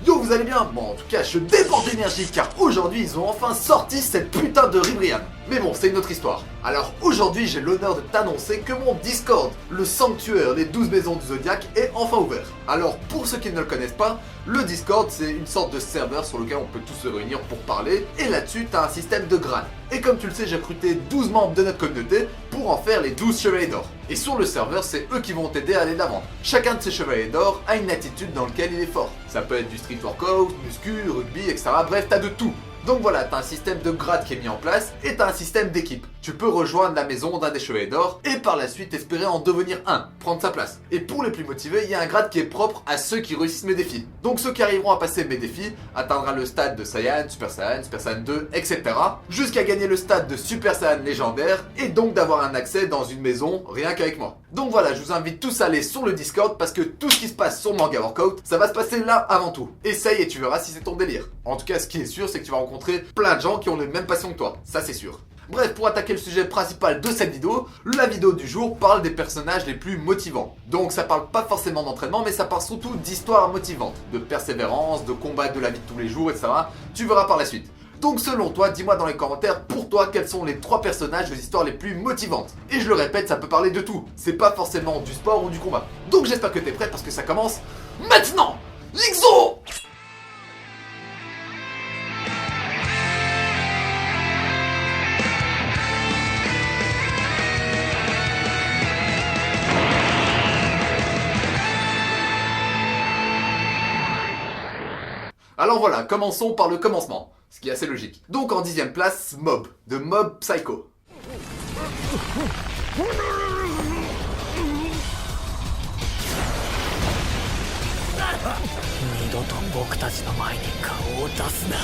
Yo, vous allez bien? Bon, en tout cas, je déborde d'énergie car aujourd'hui, ils ont enfin sorti cette putain de Ribrianne. Mais bon, c'est une autre histoire. Alors aujourd'hui, j'ai l'honneur de t'annoncer que mon Discord, le sanctuaire des 12 maisons du Zodiaque, est enfin ouvert. Alors, pour ceux qui ne le connaissent pas, le Discord, c'est une sorte de serveur sur lequel on peut tous se réunir pour parler, et là-dessus, t'as un système de grades. Et comme tu le sais, j'ai recruté 12 membres de notre communauté pour en faire les 12 chevaliers d'or. Et sur le serveur, c'est eux qui vont t'aider à aller de l'avant. Chacun de ces chevaliers d'or a une attitude dans laquelle il est fort. Ça peut être du street workout, muscu, rugby, etc. Bref, t'as de tout. Donc voilà, t'as un système de grade qui est mis en place et t'as un système d'équipe. Tu peux rejoindre la maison d'un des chevaliers d'or et par la suite espérer en devenir un, prendre sa place. Et pour les plus motivés, il y a un grade qui est propre à ceux qui réussissent mes défis. Donc ceux qui arriveront à passer mes défis atteindront le stade de Saiyan, Super Saiyan 2, etc. jusqu'à gagner le stade de Super Saiyan légendaire et donc d'avoir un accès dans une maison rien qu'avec moi. Donc voilà, je vous invite tous à aller sur le Discord parce que tout ce qui se passe sur Manga Workout, ça va se passer là avant tout. Essaye et tu verras si c'est ton délire. En tout cas, ce qui est sûr, c'est que tu vas rencontrer plein de gens qui ont les mêmes passions que toi. Ça, c'est sûr. Bref, pour attaquer le sujet principal de cette vidéo, la vidéo du jour parle des personnages les plus motivants. Donc ça parle pas forcément d'entraînement, mais ça parle surtout d'histoires motivantes, de persévérance, de combat de la vie de tous les jours, etc. Tu verras par la suite. Donc selon toi, dis-moi dans les commentaires pour toi quels sont les 3 personnages des histoires les plus motivantes. Et je le répète, ça peut parler de tout. C'est pas forcément du sport ou du combat. Donc j'espère que t'es prêt parce que ça commence maintenant. L'Ixo! Alors voilà, commençons par le commencement, ce qui est assez logique. Donc en 10ème place, Mob, de Mob Psycho. 二度と僕たちの前に顔を出すな。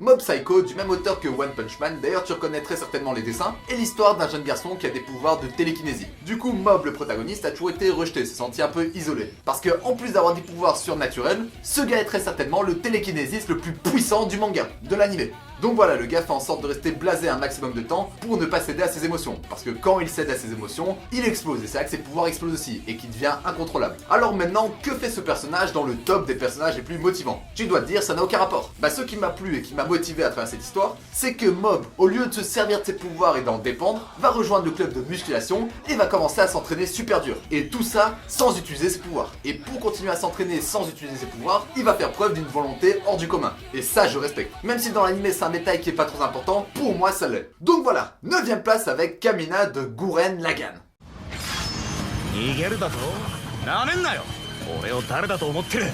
Mob Psycho, du même auteur que One Punch Man, d'ailleurs tu reconnais très certainement les dessins, et l'histoire d'un jeune garçon qui a des pouvoirs de télékinésie. Du coup, Mob, le protagoniste, a toujours été rejeté, s'est senti un peu isolé. Parce que, en plus d'avoir des pouvoirs surnaturels, ce gars est très certainement le télékinésiste le plus puissant du manga, de l'anime. Donc voilà, le gars fait en sorte de rester blasé un maximum de temps pour ne pas céder à ses émotions. Parce que quand il cède à ses émotions, il explose, et c'est là que ses pouvoirs explosent aussi, et qu'il devient incontrôlable. Alors maintenant, que fait ce personnage dans le top des personnages les plus motivants? Tu dois te dire, ça n'a aucun rapport. Bah ce qui m'a plu et qui m'a motivé à travers cette histoire, c'est que Mob, au lieu de se servir de ses pouvoirs et d'en dépendre, va rejoindre le club de musculation et va commencer à s'entraîner super dur. Et tout ça sans utiliser ses pouvoirs. Et pour continuer à s'entraîner sans utiliser ses pouvoirs, il va faire preuve d'une volonté hors du commun. Et ça, je respecte. Même si dans l'anime c'est un détail qui est pas trop important, pour moi ça l'est. Donc voilà, 9ème place avec Kamina de Gurren Lagann. 逃げるだとなめんなよ。俺を誰だと思ってる。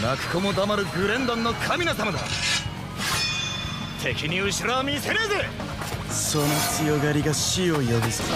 泣く子も黙るグレンダンの神名様だ。敵に後ろは見せねえぜ。その強がりが死を呼びそう。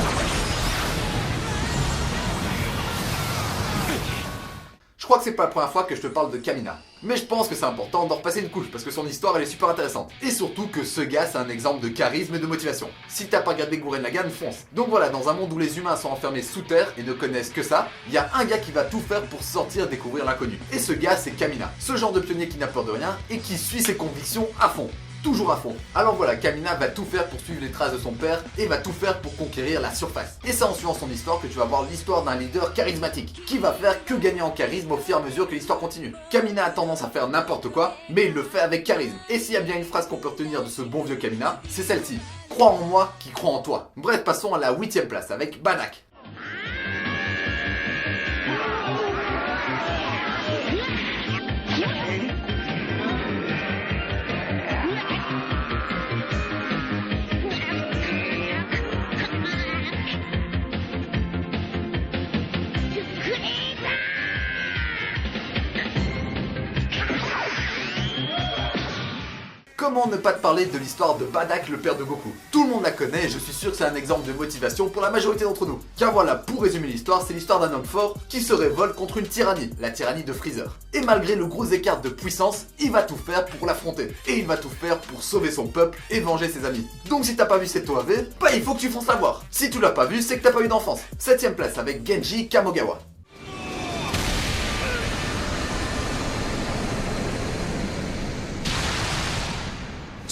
Je crois que c'est pas la première fois que je te parle de Kamina. Mais je pense que c'est important d'en repasser une couche parce que son histoire elle est super intéressante. Et surtout que ce gars c'est un exemple de charisme et de motivation. Si t'as pas regardé Gurren Lagann, fonce. Donc voilà, dans un monde où les humains sont enfermés sous terre et ne connaissent que ça, il y a un gars qui va tout faire pour sortir découvrir l'inconnu. Et ce gars c'est Kamina. Ce genre de pionnier qui n'a peur de rien et qui suit ses convictions à fond. Toujours à fond. Alors voilà, Kamina va tout faire pour suivre les traces de son père et va tout faire pour conquérir la surface. Et c'est en suivant son histoire que tu vas voir l'histoire d'un leader charismatique qui va faire que gagner en charisme au fur et à mesure que l'histoire continue. Kamina a tendance à faire n'importe quoi, mais il le fait avec charisme. Et s'il y a bien une phrase qu'on peut retenir de ce bon vieux Kamina, c'est celle-ci. Crois en moi qui croit en toi. Bref, passons à la 8ème place avec Banach. Comment ne pas te parler de l'histoire de Banach, le père de Goku? Tout le monde la connaît et je suis sûr que c'est un exemple de motivation pour la majorité d'entre nous. Car voilà, pour résumer l'histoire, c'est l'histoire d'un homme fort qui se révolte contre une tyrannie, la tyrannie de Freezer. Et malgré le gros écart de puissance, il va tout faire pour l'affronter. Et il va tout faire pour sauver son peuple et venger ses amis. Donc si t'as pas vu cette OAV, bah il faut que tu fonces la voir. Si tu l'as pas vu, c'est que t'as pas eu d'enfance. 7ème place avec Genji Kamogawa.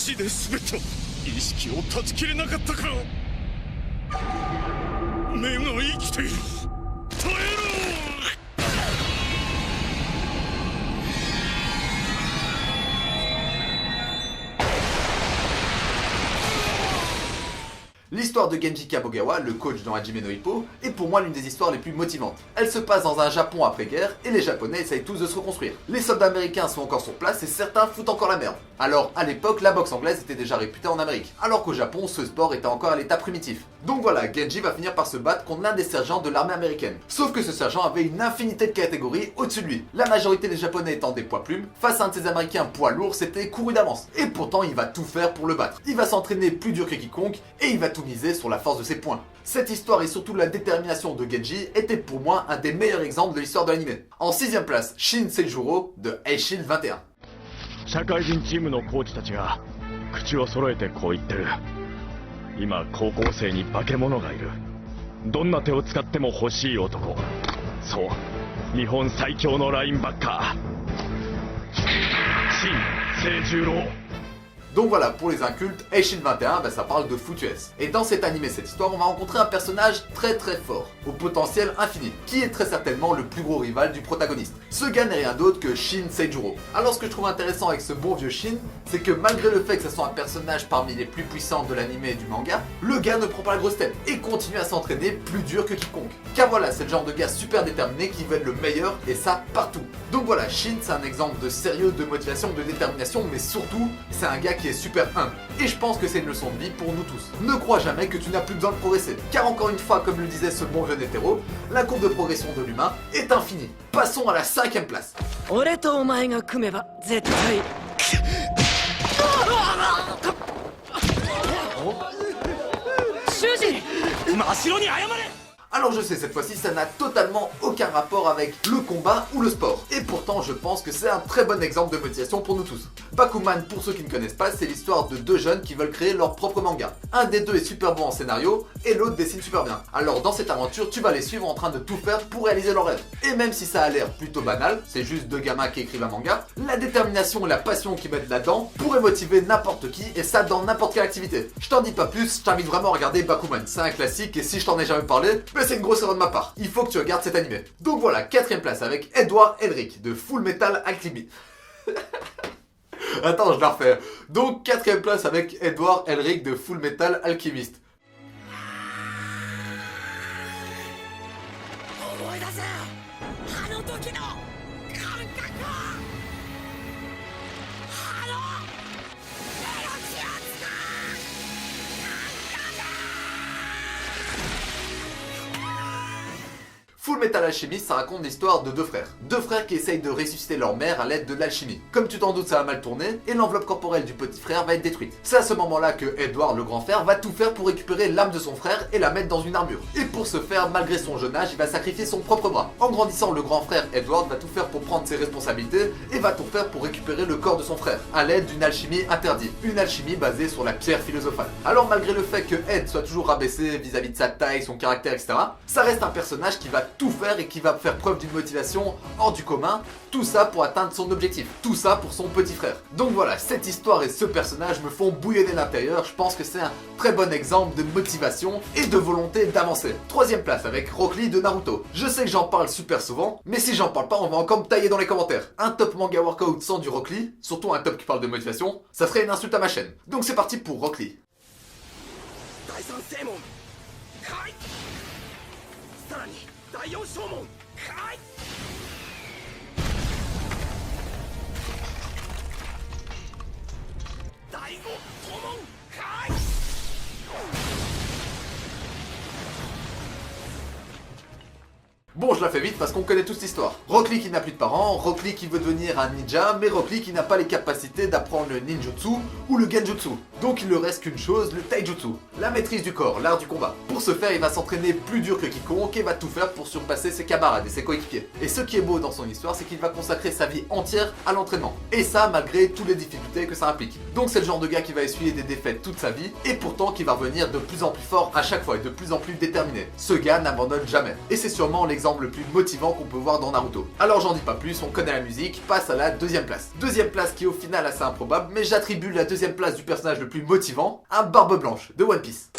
死で全て意識を断ち切れなかったから目が生きている耐えろ。L'histoire de Genji Kamogawa, le coach dans Hajime no Ippo, est pour moi l'une des histoires les plus motivantes. Elle se passe dans un Japon après-guerre et les Japonais essayent tous de se reconstruire. Les soldats américains sont encore sur place et certains foutent encore la merde. Alors à l'époque, la boxe anglaise était déjà réputée en Amérique, alors qu'au Japon, ce sport était encore à l'état primitif. Donc voilà, Genji va finir par se battre contre l'un des sergents de l'armée américaine. Sauf que ce sergent avait une infinité de catégories au-dessus de lui. La majorité des Japonais étant des poids plumes, face à un de ces Américains poids lourds, c'était couru d'avance. Et pourtant, il va tout faire pour le battre. Il va s'entraîner plus dur que quiconque et il va tout miser sur la force de ses poings. Cette histoire et surtout la détermination de Genji était pour moi un des meilleurs exemples de l'histoire de l'anime. En 6ème place, Shin Seijuro de Eishin 21. 社会人チームのコーチたちが口を揃えてこう言ってる。今高校生に化け物がいる。どんな手を使っても欲しい男。そう日本最強のラインバッカー新清十郎。 Donc voilà, pour les incultes, Eishin 21, ça parle de foot US. Et dans cet animé, cette histoire, on va rencontrer un personnage très fort, au potentiel infini, qui est très certainement le plus gros rival du protagoniste. Ce gars n'est rien d'autre que Shin Seijuro. Alors ce que je trouve intéressant avec ce bon vieux Shin, c'est que malgré le fait que ce soit un personnage parmi les plus puissants de l'animé et du manga, le gars ne prend pas la grosse tête et continue à s'entraîner plus dur que quiconque. Car voilà, c'est le genre de gars super déterminé qui veut être le meilleur et ça partout. Donc voilà, Shin c'est un exemple de sérieux, de motivation, de détermination, mais surtout, c'est un gars qui est super humble. Et je pense que c'est une leçon de vie pour nous tous. Ne crois jamais que tu n'as plus besoin de progresser. Car encore une fois, comme le disait ce bon jeune hétéro, la courbe de progression de l'humain est infinie. Passons à la 5ème place. 俺とお前が組めば絶対主人真っ白に謝れ Alors je sais, cette fois-ci, ça n'a totalement aucun rapport avec le combat ou le sport. Et pourtant, je pense que c'est un très bon exemple de motivation pour nous tous. Bakuman, pour ceux qui ne connaissent pas, c'est l'histoire de deux jeunes qui veulent créer leur propre manga. Un des deux est super bon en scénario, et l'autre dessine super bien. Alors dans cette aventure, tu vas les suivre en train de tout faire pour réaliser leur rêve. Et même si ça a l'air plutôt banal, c'est juste deux gamins qui écrivent un manga, la détermination et la passion qu'ils mettent là-dedans pourraient motiver n'importe qui, et ça dans n'importe quelle activité. Je t'en dis pas plus, je t'invite vraiment à regarder Bakuman, c'est un classique, et si je t'en ai jamais parlé, c'est une grosse erreur de ma part. Il faut que tu regardes cet animé. Donc voilà, 4ème place avec Edward Elric de Full Metal Alchemist. Attends, je la refais. Donc 4ème place avec Edward Elric de Full Metal Alchemist. 思い出せあの時の感覚をあの命をつか Full Metal Alchemist, ça raconte l'histoire de deux frères. Deux frères qui essayent de ressusciter leur mère à l'aide de l'alchimie. Comme tu t'en doutes, ça va mal tourner et l'enveloppe corporelle du petit frère va être détruite. C'est à ce moment-là que Edward, le grand frère, va tout faire pour récupérer l'âme de son frère et la mettre dans une armure. Et pour ce faire, malgré son jeune âge, il va sacrifier son propre bras. En grandissant, le grand frère Edward va tout faire pour prendre ses responsabilités et va tout faire pour récupérer le corps de son frère, à l'aide d'une alchimie interdite. Une alchimie basée sur la pierre philosophale. Alors malgré le fait que Ed soit toujours rabaissé vis-à-vis de sa taille, son caractère, etc., ça reste un personnage qui va tout faire et qui va faire preuve d'une motivation hors du commun, tout ça pour atteindre son objectif, tout ça pour son petit frère. Donc voilà, cette histoire et ce personnage me font bouillonner l'intérieur, je pense que c'est un très bon exemple de motivation et de volonté d'avancer. 3ème place avec Rock Lee de Naruto. Je sais que j'en parle super souvent, mais si j'en parle pas, on va encore me tailler dans les commentaires. Un top manga workout sans du Rock Lee, surtout un top qui parle de motivation, ça serait une insulte à ma chaîne. Donc c'est parti pour Rock Lee. 第4正門開第5訪問開 Bon, je la fais vite parce qu'on connaît toute l'histoire. Rock Lee qui n'a plus de parents, Rock Lee qui veut devenir un ninja, mais Rock Lee qui n'a pas les capacités d'apprendre le ninjutsu ou le genjutsu. Donc il ne reste qu'une chose, le taijutsu, la maîtrise du corps, l'art du combat. Pour ce faire, il va s'entraîner plus dur que quiconque et va tout faire pour surpasser ses camarades et ses coéquipiers. Et ce qui est beau dans son histoire, c'est qu'il va consacrer sa vie entière à l'entraînement. Et ça, malgré toutes les difficultés que ça implique. Donc c'est le genre de gars qui va essuyer des défaites toute sa vie, et pourtant qui va revenir de plus en plus fort à chaque fois et de plus en plus déterminé. Ce gars n'abandonne jamais. Et c'est sûrement l'exemple le le plus motivant qu'on peut voir dans Naruto. Alors j'en dis pas plus, on connaît la musique, passe à la deuxième place. Deuxième place qui est au final assez improbable, mais j'attribue la deuxième place du personnage le plus motivant à Barbe Blanche de One Piece.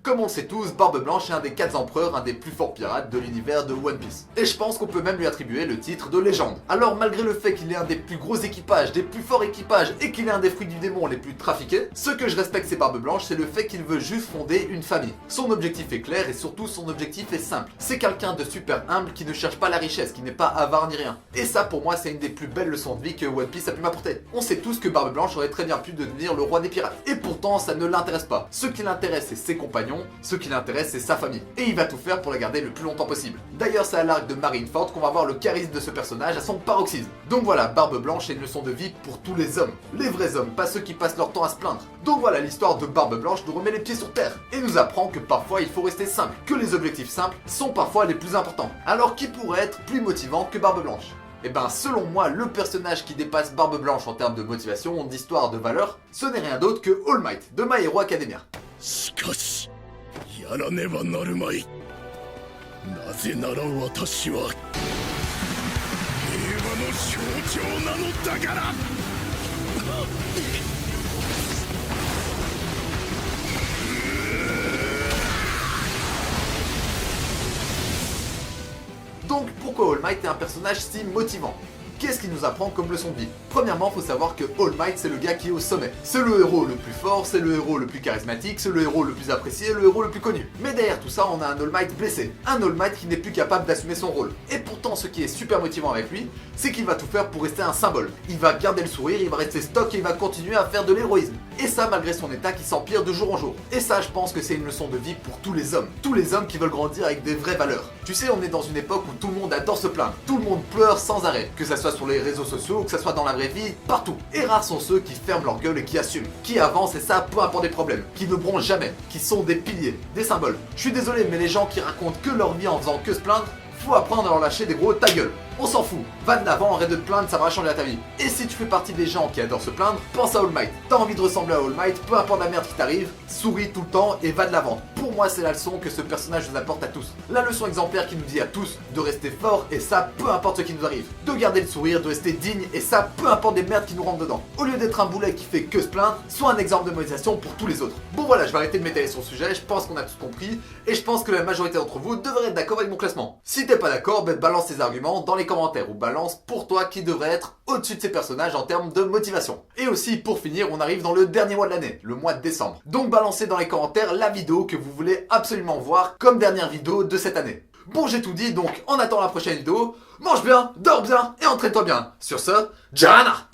Comme on le sait tous, Barbe Blanche est un des 4 empereurs, un des plus forts pirates de l'univers de One Piece. Et je pense qu'on peut même lui attribuer le titre de légende. Alors malgré le fait qu'il est un des plus gros équipages, des plus forts équipages et qu'il est un des fruits du démon les plus trafiqués, ce que je respecte c'est Barbe Blanche, c'est le fait qu'il veut juste fonder une famille. Son objectif est clair et surtout son objectif est simple. C'est quelqu'un de super humble qui ne cherche pas la richesse, qui n'est pas avare ni rien. Et ça pour moi c'est une des plus belles leçons de vie que One Piece a pu m'apporter. On sait tous que Barbe Blanche aurait très bien pu devenir le roi des pirates. Et pourtant ça ne l'intéresse pas. Ce qui l'intéresse c'est ses compagnons, ce qui l'intéresse c'est sa famille. Et il va tout faire pour la garder le plus longtemps possible. D'ailleurs c'est à l'arc de Marineford qu'on va voir le charisme de ce personnage à son paroxysme. Donc voilà, Barbe Blanche est une leçon de vie pour tous les hommes. Les vrais hommes, pas ceux qui passent leur temps à se plaindre. Donc voilà, l'histoire de Barbe Blanche nous remet les pieds sur terre. Et nous apprend que parfois il faut rester simple. Que les objectifs simples sont parfois les plus importants. Alors qui pourrait être plus motivant que Barbe Blanche ? Et ben selon moi, le personnage qui dépasse Barbe Blanche en termes de motivation, d'histoire, de valeur, ce n'est rien d'autre que All Might de My Hero Academia. しかしやらねばなるまい。なぜなら私は平和の象徴なのだから。Donc pourquoi All Might est un personnage si motivant ? Qu'est-ce qu'il nous apprend comme leçon de vie ? Premièrement, faut savoir que All Might c'est le gars qui est au sommet. C'est le héros le plus fort, c'est le héros le plus charismatique, c'est le héros le plus apprécié, le héros le plus connu. Mais derrière tout ça, on a un All Might blessé. Un All Might qui n'est plus capable d'assumer son rôle. Et pourtant, ce qui est super motivant avec lui, c'est qu'il va tout faire pour rester un symbole. Il va garder le sourire, il va rester stock et il va continuer à faire de l'héroïsme. Et ça malgré son état qui s'empire de jour en jour. Et ça, je pense que c'est une leçon de vie pour tous les hommes. Tous les hommes qui veulent grandir avec des vraies valeurs. Tu sais, on est dans une époque où tout le monde adore se plaindre. Tout le monde pleure sans arrêt. Que ça soit sur les réseaux sociaux, que ça soit dans la vraie vie, partout. Et rares sont ceux qui ferment leur gueule et qui assument. Qui avancent et ça, peu importe des problèmes. Qui ne bronchent jamais. Qui sont des piliers, des symboles. Je suis désolé, mais les gens qui racontent que leur vie en faisant que se plaindre, faut apprendre à leur lâcher des gros ta gueule. On s'en fout, va de l'avant, arrête de te plaindre, ça va changer ta vie. Et si tu fais partie des gens qui adorent se plaindre, pense à All Might. T'as envie de ressembler à All Might, peu importe la merde qui t'arrive, souris tout le temps et va de l'avant. Pour moi, c'est la leçon que ce personnage nous apporte à tous. La leçon exemplaire qui nous dit à tous de rester fort et ça, peu importe ce qui nous arrive. De garder le sourire, de rester digne et ça, peu importe les merdes qui nous rentrent dedans. Au lieu d'être un boulet qui fait que se plaindre, sois un exemple de motivation pour tous les autres. Bon voilà, je vais arrêter de m'étaler sur le sujet, je pense qu'on a tous compris et je pense que la majorité d'entre vous devraient être d'accord avec mon classement. Si t'es pas d'accord, ben balance tes arguments dans les commentaires ou balance pour toi qui devrait être au-dessus de ces personnages en termes de motivation. Et aussi pour finir, on arrive dans le dernier mois de l'année, le mois de décembre. Donc balancez dans les commentaires la vidéo que vous voulez absolument voir comme dernière vidéo de cette année. Bon, j'ai tout dit, donc en attendant la prochaine vidéo, mange bien, dors bien et entraîne-toi bien. Sur ce, Jana!